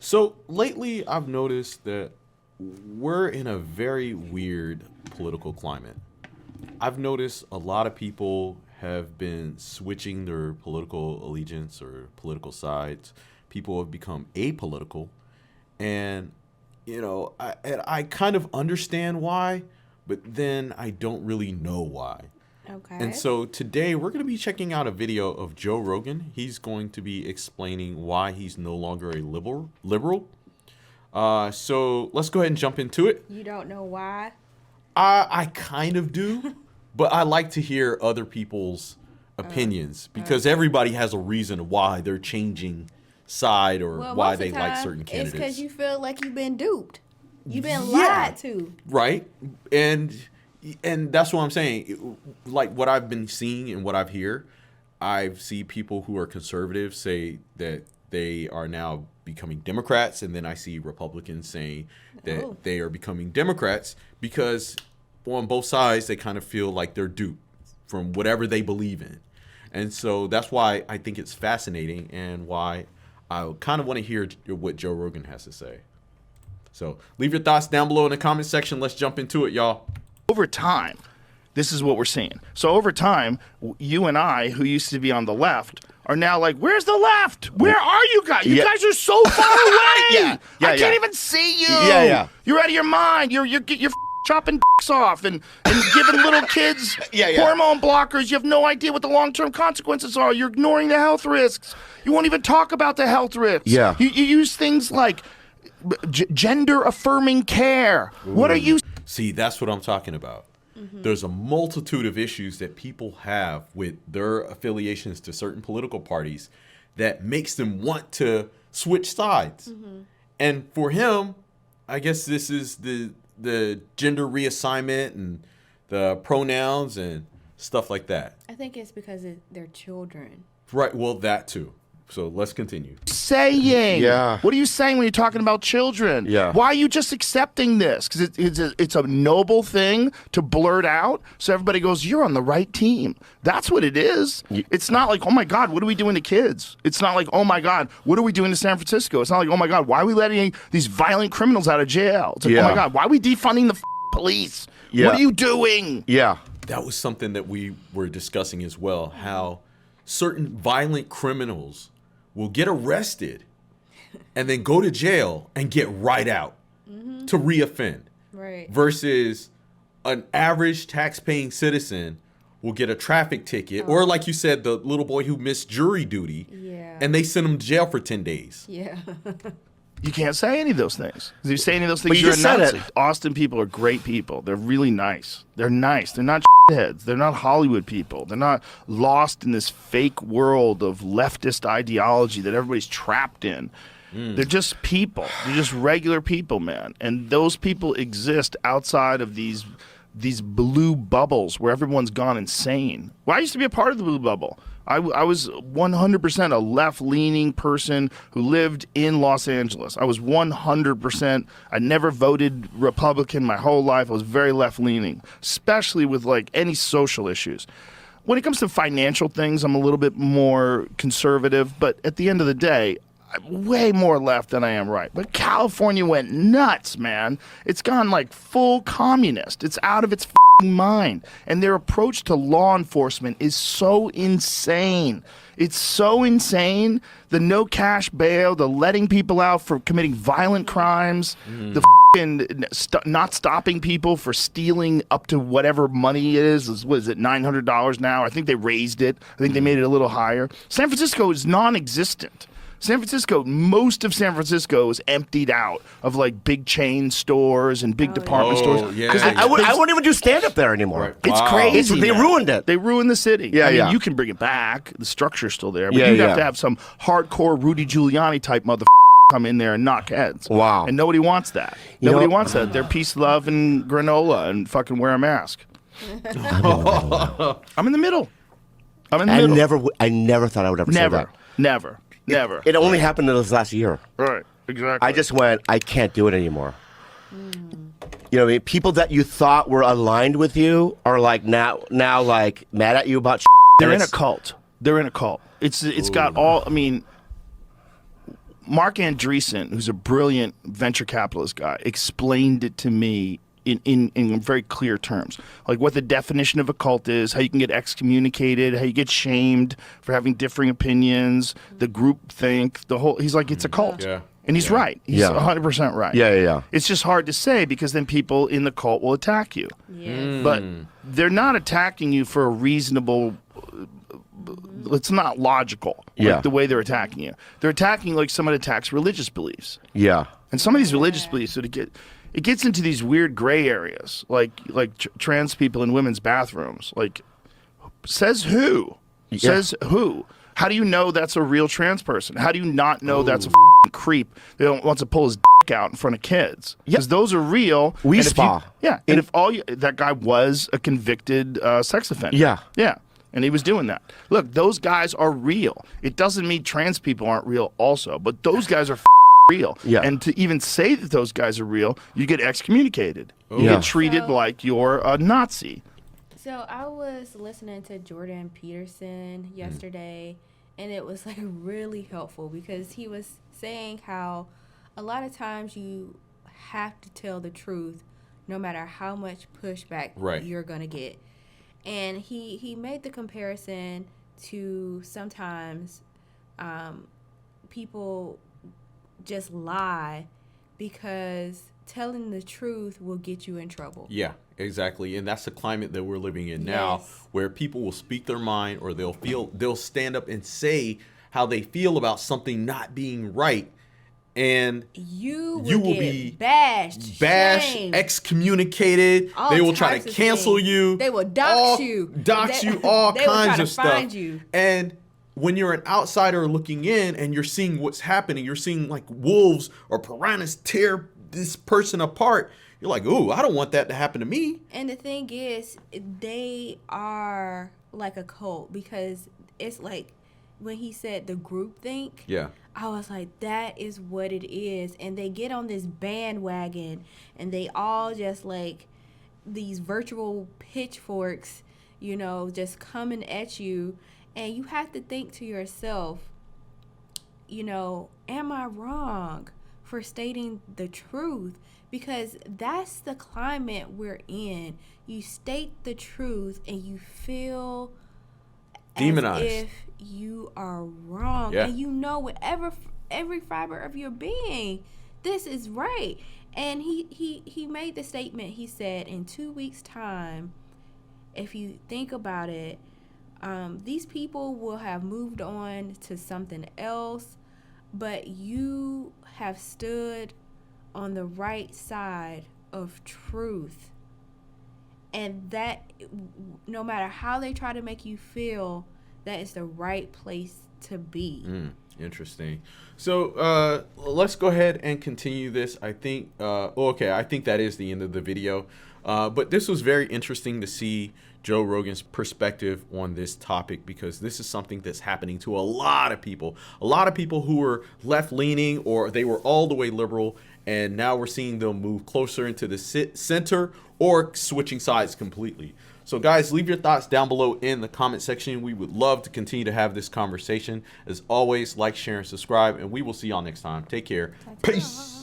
So lately, I've noticed that we're in a very weird political climate. I've noticed a lot of people have been switching their political allegiance or political sides. People have become apolitical. And, I kind of understand why, but then I don't really know why. Okay. And so today we're going to be checking out a video of Joe Rogan. He's going to be explaining why he's no longer a liberal. So let's go ahead and jump into it. You don't know why? I kind of do, but I like to hear other people's opinions because everybody has a reason why they're changing side or why they like certain candidates. It's because you feel like you've been duped. You've been lied to. Right. And that's what I'm saying. Like what I've been seeing and what I've heard, I see people who are conservative say that they are now becoming Democrats, and then I see Republicans saying that they are becoming Democrats because on both sides they kind of feel like they're duped from whatever they believe in. And so that's why I think it's fascinating and why I kind of want to hear what Joe Rogan has to say. So leave your thoughts down below in the comment section. Let's jump into it, y'all. Over time, this is what we're seeing. So over time, you and I, who used to be on the left, are now like, where's the left? Where are you guys? You guys are so far away. I can't even see you. You're out of your mind. You're chopping dicks off and giving little kids hormone blockers. You have no idea what the long-term consequences are. You're ignoring the health risks. You won't even talk about the health risks. Yeah. You use things like gender-affirming care. Ooh. What are you... See, that's what I'm talking about. There's a multitude of issues that people have with their affiliations to certain political parties that makes them want to switch sides. And for him, I guess this is the gender reassignment and the pronouns and stuff like that. I think it's because they're children. Right. Well, that too. So let's continue. Saying. What are you saying when you're talking about children? Why are you just accepting this? Because it's a noble thing to blurt out so everybody goes, you're on the right team. That's what it is. It's not like, oh my God, what are we doing to kids? It's not like, oh my God, what are we doing to San Francisco? It's not like, oh my God, why are we letting these violent criminals out of jail? It's like, oh my God, why are we defunding the police? What are you doing? That was something that we were discussing as well, how certain violent criminals will get arrested and then go to jail and get right out to reoffend. Right. Versus an average tax-paying citizen will get a traffic ticket, or like you said, the little boy who missed jury duty, and they send him to jail for 10 days. You can't say any of those things. If you say any of those things, you're a Nazi. Austin people are great people. They're really nice. They're nice. They're not heads. They're not Hollywood people. They're not lost in this fake world of leftist ideology that everybody's trapped in. They're just people. They're just regular people, man. And those people exist outside of these blue bubbles where everyone's gone insane. Well, I used to be a part of the blue bubble. I was 100% a left-leaning person who lived in Los Angeles. I was 100%. I never voted Republican my whole life. I was very left-leaning, especially with like any social issues. When it comes to financial things, I'm a little bit more conservative, but at the end of the day, I'm way more left than I am right. But California went nuts, man. It's gone like full communist. It's out of its mind. And their approach to law enforcement is so insane. It's so insane. The no cash bail, the letting people out for committing violent crimes, the not stopping people for stealing up to whatever money it is. What is it, $900 now? I think they raised it. I think they made it a little higher. San Francisco is non-existent. San Francisco, most of San Francisco is emptied out of like big chain stores and big department stores. I won't even do stand-up there anymore. Right. It's crazy. They ruined it. They ruined the city. I mean, you can bring it back. The structure's still there. But you'd have to have some hardcore Rudy Giuliani type motherfucker come in there and knock heads. Wow. And nobody wants that. Nobody wants that. They're peace, love, and granola and fucking wear a mask. I'm in the middle. I never thought I would ever say that. Never. It only happened in this last year. Right, exactly. I just went, I can't do it anymore. You know what I mean? People that you thought were aligned with you are like now like mad at you about shit. They're in a cult. It's got all, I mean, Mark Andreessen, who's a brilliant venture capitalist guy, explained it to me in very clear terms, like what the definition of a cult is, how you can get excommunicated, how you get shamed for having differing opinions, the groupthink, the whole. He's like, it's a cult. Yeah. And he's right. He's 100% right. Yeah. It's just hard to say because then people in the cult will attack you. Yes. But they're not attacking you for a reasonable. It's not logical. Like the way they're attacking you. They're attacking like someone attacks religious beliefs. Yeah. And some of these religious beliefs, it gets into these weird gray areas, like trans people in women's bathrooms. Like, says who? Yeah. Says who? How do you know that's a real trans person? How do you not know that's a f***ing creep that wants to pull his dick out in front of kids? Because those are real. Spa. And if that guy was a convicted sex offender. Yeah. And he was doing that. Look, those guys are real. It doesn't mean trans people aren't real also, but those guys are real. Yeah. And to even say that those guys are real, you get excommunicated. You Yeah. get treated like you're a Nazi. So I was listening to Jordan Peterson yesterday, and it was like really helpful because he was saying how a lot of times you have to tell the truth no matter how much pushback you're going to get. And he made the comparison to sometimes people just lie because telling the truth will get you in trouble. Yeah, exactly. And that's the climate that we're living in now, where people will speak their mind, or they'll stand up and say how they feel about something not being right. And you will be bashed, shamed, excommunicated. They will try to cancel you. They will dox you, all they kinds will of stuff. find you. And when you're an outsider looking in and you're seeing what's happening, you're seeing like wolves or piranhas tear this person apart. You're like, ooh, I don't want that to happen to me. And the thing is, they are like a cult because it's like when he said the groupthink. Yeah. I was like, that is what it is. And they get on this bandwagon and they all just like these virtual pitchforks, just coming at you. And you have to think to yourself, am I wrong for stating the truth? Because that's the climate we're in. You state the truth and you feel demonized. As if you are wrong. Yeah. And with every fiber of your being, this is right. And he made the statement, he said, in 2 weeks' time, if you think about it, these people will have moved on to something else, but you have stood on the right side of truth. And that, no matter how they try to make you feel, that is the right place to be. Interesting. So let's go ahead and continue this. I think, I think that is the end of the video. But this was very interesting to see Joe Rogan's perspective on this topic, because this is something that's happening to a lot of people who were left-leaning, or they were all the way liberal, and now we're seeing them move closer into the center or switching sides completely. So guys, leave your thoughts down below in the comment section. We would love to continue to have this conversation. As always, like, share, and subscribe, and we will see y'all next time. Take care. Peace.